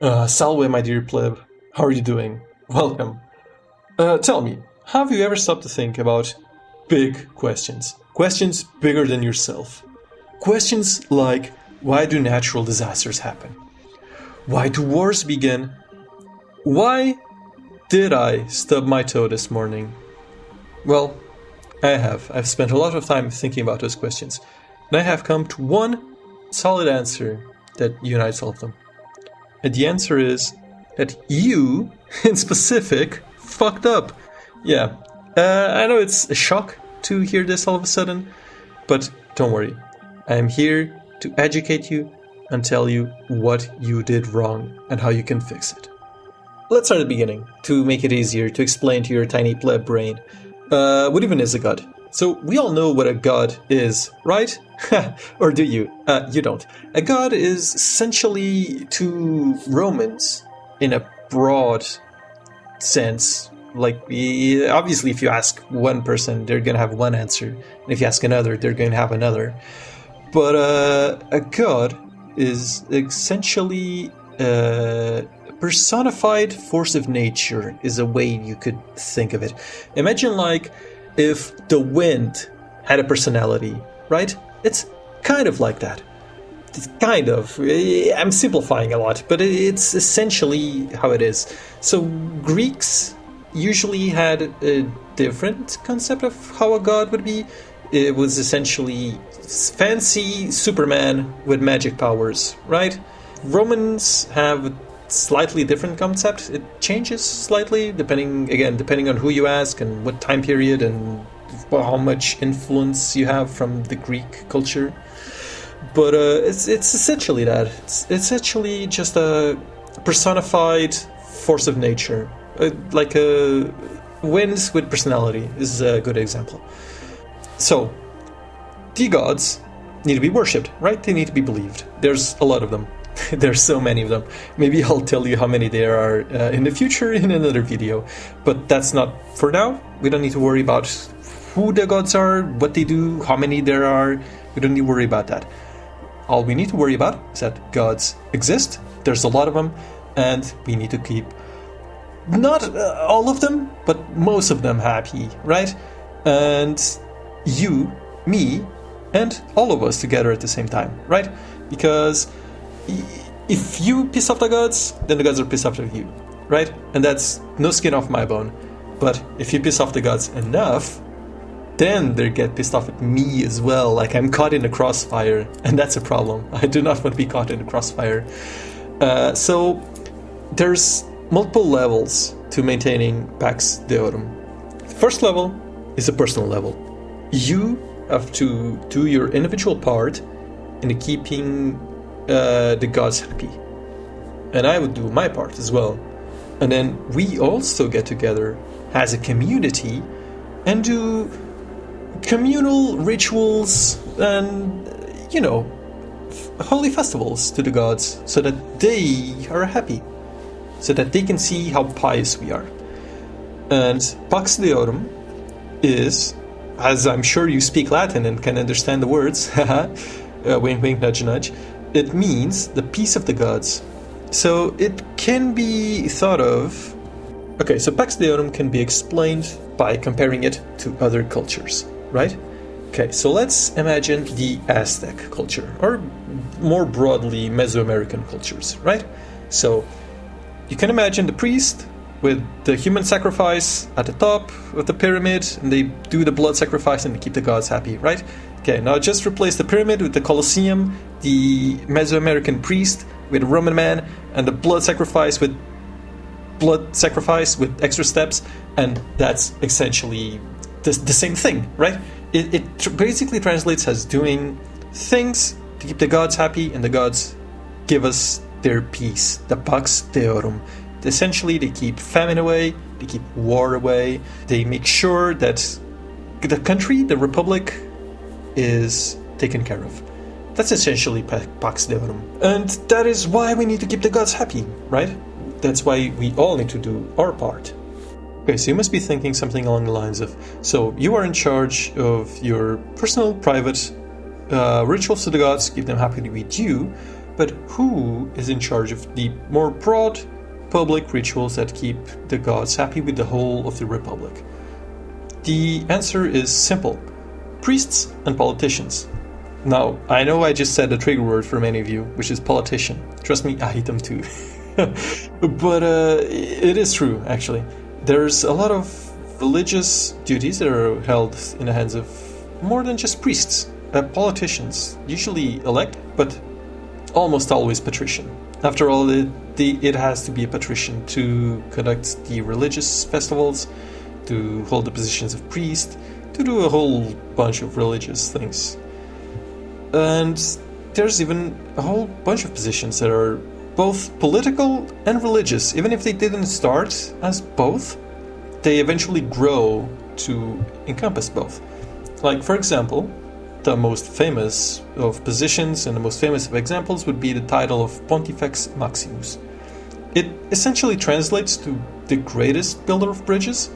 Salve, my dear pleb. How are you doing? Welcome. Tell me, have you ever stopped to think about big questions? Questions bigger than yourself. Questions like, why do natural disasters happen? Why do wars begin? Why did I stub my toe this morning? Well, I have. I've spent a lot of time thinking about those questions. And I have come to one solid answer that unites all of them. And the answer is that you, in specific, fucked up. Yeah, I know it's a shock to hear this all of a sudden, but don't worry. I am here to educate you and tell you what you did wrong and how you can fix it. Let's start at the beginning, to make it easier to explain to your tiny pleb brain. What even is a god? So we all know what a god is, right? Or do you? You don't. A god is essentially, to Romans, in a broad sense, like, obviously if you ask one person, they're going to have one answer. And if you ask another, they're going to have another. But a god is essentially a personified force of nature, is a way you could think of it. Imagine like if the wind had a personality, right? It's kind of like that. It's kind of. I'm simplifying a lot, but it's essentially how it is. So Greeks usually had a different concept of how a god would be. It was essentially fancy Superman with magic powers, right? Romans have a slightly different concept. It changes slightly depending on who you ask and what time period and how much influence you have from the Greek culture. But it's essentially that. It's essentially just a personified force of nature. Like a wind with personality is a good example. So, the gods need to be worshipped, right? They need to be believed. There's a lot of them. There's so many of them. Maybe I'll tell you how many there are in the future in another video. But that's not for now. We don't need to worry about who the gods are, what they do, how many there are. We don't need to worry about that. All we need to worry about is that gods exist. There's a lot of them. And we need to keep not all of them, but most of them happy, right? And you, me, and all of us together at the same time, right? Because if you piss off the gods, then the gods are pissed off at you, right? And that's no skin off my bone. But if you piss off the gods enough, then they get pissed off at me as well. Like I'm caught in the crossfire, and that's a problem. I do not want to be caught in the crossfire. So there's multiple levels to maintaining Pax Deorum. The first level is a personal level. You have to do your individual part in keeping the gods happy. And I would do my part as well. And then we also get together as a community and do communal rituals and, holy festivals to the gods so that they are happy. So that they can see how pious we are. And Pax Deorum is, as I'm sure you speak Latin and can understand the words, wink wink nudge nudge, it means the peace of the gods. So it can be thought of... Okay, so Pax Deorum can be explained by comparing it to other cultures, right? Okay, so let's imagine the Aztec culture, or more broadly Mesoamerican cultures, right? So you can imagine the priest with the human sacrifice at the top of the pyramid, and they do the blood sacrifice and they keep the gods happy, right? Okay, now just replace the pyramid with the Colosseum, the Mesoamerican priest with a Roman man, and the blood sacrifice with extra steps, and that's essentially the same thing, right? It basically translates as doing things to keep the gods happy, and the gods give us their peace, the Pax Deorum. Essentially, they keep famine away, they keep war away, they make sure that the country, the republic, is taken care of. That's essentially Pax Deorum. And that is why we need to keep the gods happy, right? That's why we all need to do our part. Okay, so you must be thinking something along the lines of, so you are in charge of your personal, private rituals to the gods, keep them happy with you, but who is in charge of the more broad public rituals that keep the gods happy with the whole of the Republic? The answer is simple: priests and politicians. Now, I know I just said a trigger word for many of you, which is politician. Trust me, I hate them too. But it is true, actually. There's a lot of religious duties that are held in the hands of more than just priests. Politicians, usually elect, but almost always patrician. After all, it has to be a patrician to conduct the religious festivals, to hold the positions of priest, to do a whole bunch of religious things. And there's even a whole bunch of positions that are both political and religious. Even if they didn't start as both, they eventually grow to encompass both. Like, for example, the most famous of positions and the most famous of examples would be the title of Pontifex Maximus. It essentially translates to the greatest builder of bridges.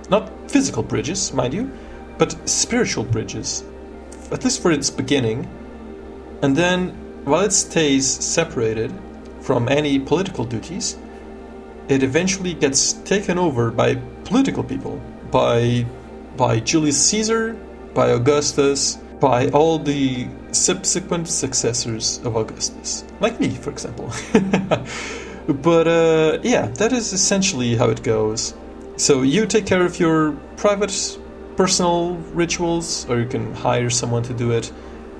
Not physical bridges, mind you, but spiritual bridges, at least for its beginning. And then, while it stays separated from any political duties, it eventually gets taken over by political people, by Julius Caesar, by Augustus, by all the subsequent successors of Augustus, like me, for example. But yeah, that is essentially how it goes. So you take care of your private, personal rituals, or you can hire someone to do it.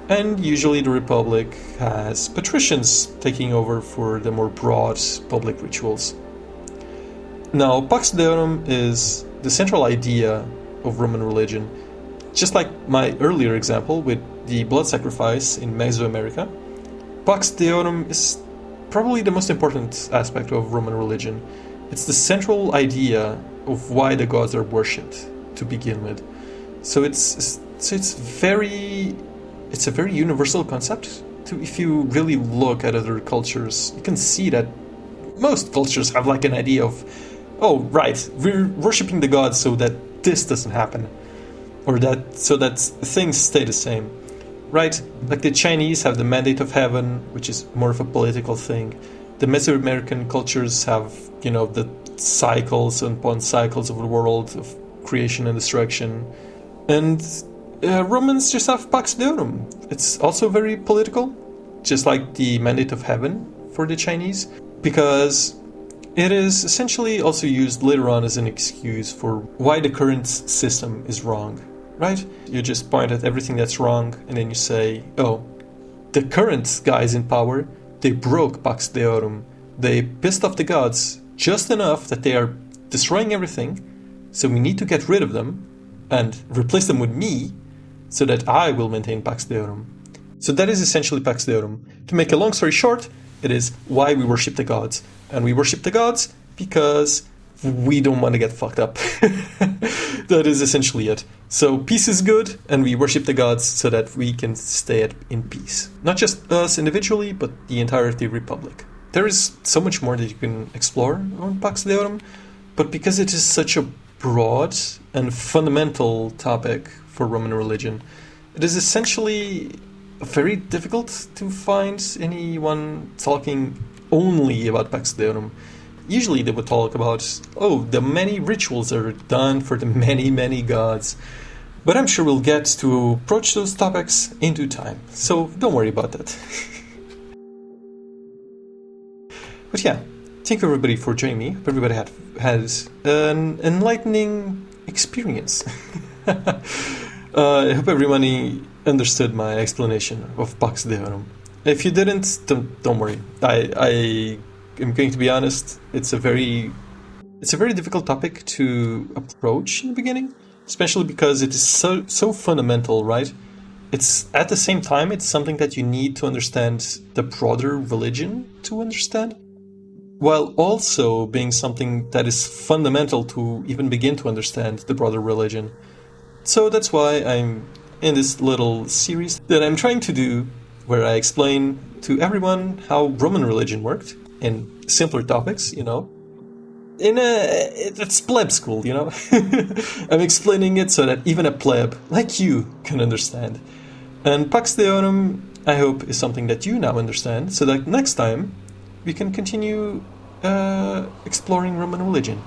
And usually the Republic has patricians taking over for the more broad public rituals. Now, Pax Deorum is the central idea of Roman religion. Just like my earlier example with the blood sacrifice in Mesoamerica, Pax Deorum is probably the most important aspect of Roman religion. It's the central idea of why the gods are worshipped to begin with. So it's a very universal concept. If you really look at other cultures, you can see that most cultures have like an idea of, oh right, we're worshipping the gods so that this doesn't happen, or so that things stay the same, right? Like the Chinese have the mandate of heaven, which is more of a political thing. The Mesoamerican cultures have, the cycles upon cycles of the world of creation and destruction, and Romans just have Pax Deorum. It's also very political, just like the mandate of heaven for the Chinese, because it is essentially also used later on as an excuse for why the current system is wrong, right? You just point at everything that's wrong, and then you say, oh, the current guys in power, they broke Pax Deorum. They pissed off the gods just enough that they are destroying everything, so we need to get rid of them and replace them with me, so that I will maintain Pax Deorum. So that is essentially Pax Deorum. To make a long story short, it is why we worship the gods. And we worship the gods because we don't want to get fucked up. That is essentially it. So peace is good, and we worship the gods so that we can stay in peace. Not just us individually, but the entire of the Republic. There is so much more that you can explore on Pax Deorum, but because it is such a broad and fundamental topic for Roman religion, it is essentially very difficult to find anyone talking only about Pax Deorum. Usually they would talk about, the many rituals that are done for the many, many gods. But I'm sure we'll get to approach those topics in due time, so don't worry about that. But yeah, thank you everybody for joining me. Hope everybody has an enlightening experience. I hope everybody understood my explanation of Pax Deorum. If you didn't, don't worry. I am going to be honest. It's a very difficult topic to approach in the beginning, especially because it is so fundamental, right? It's at the same time it's something that you need to understand the broader religion to understand, while also being something that is fundamental to even begin to understand the broader religion. So that's why I'm in this little series that I'm trying to do, where I explain to everyone how Roman religion worked in simpler topics, it's pleb school, I'm explaining it so that even a pleb like you can understand. And Pax Deorum I hope is something that you now understand, so that next time we can continue exploring Roman religion.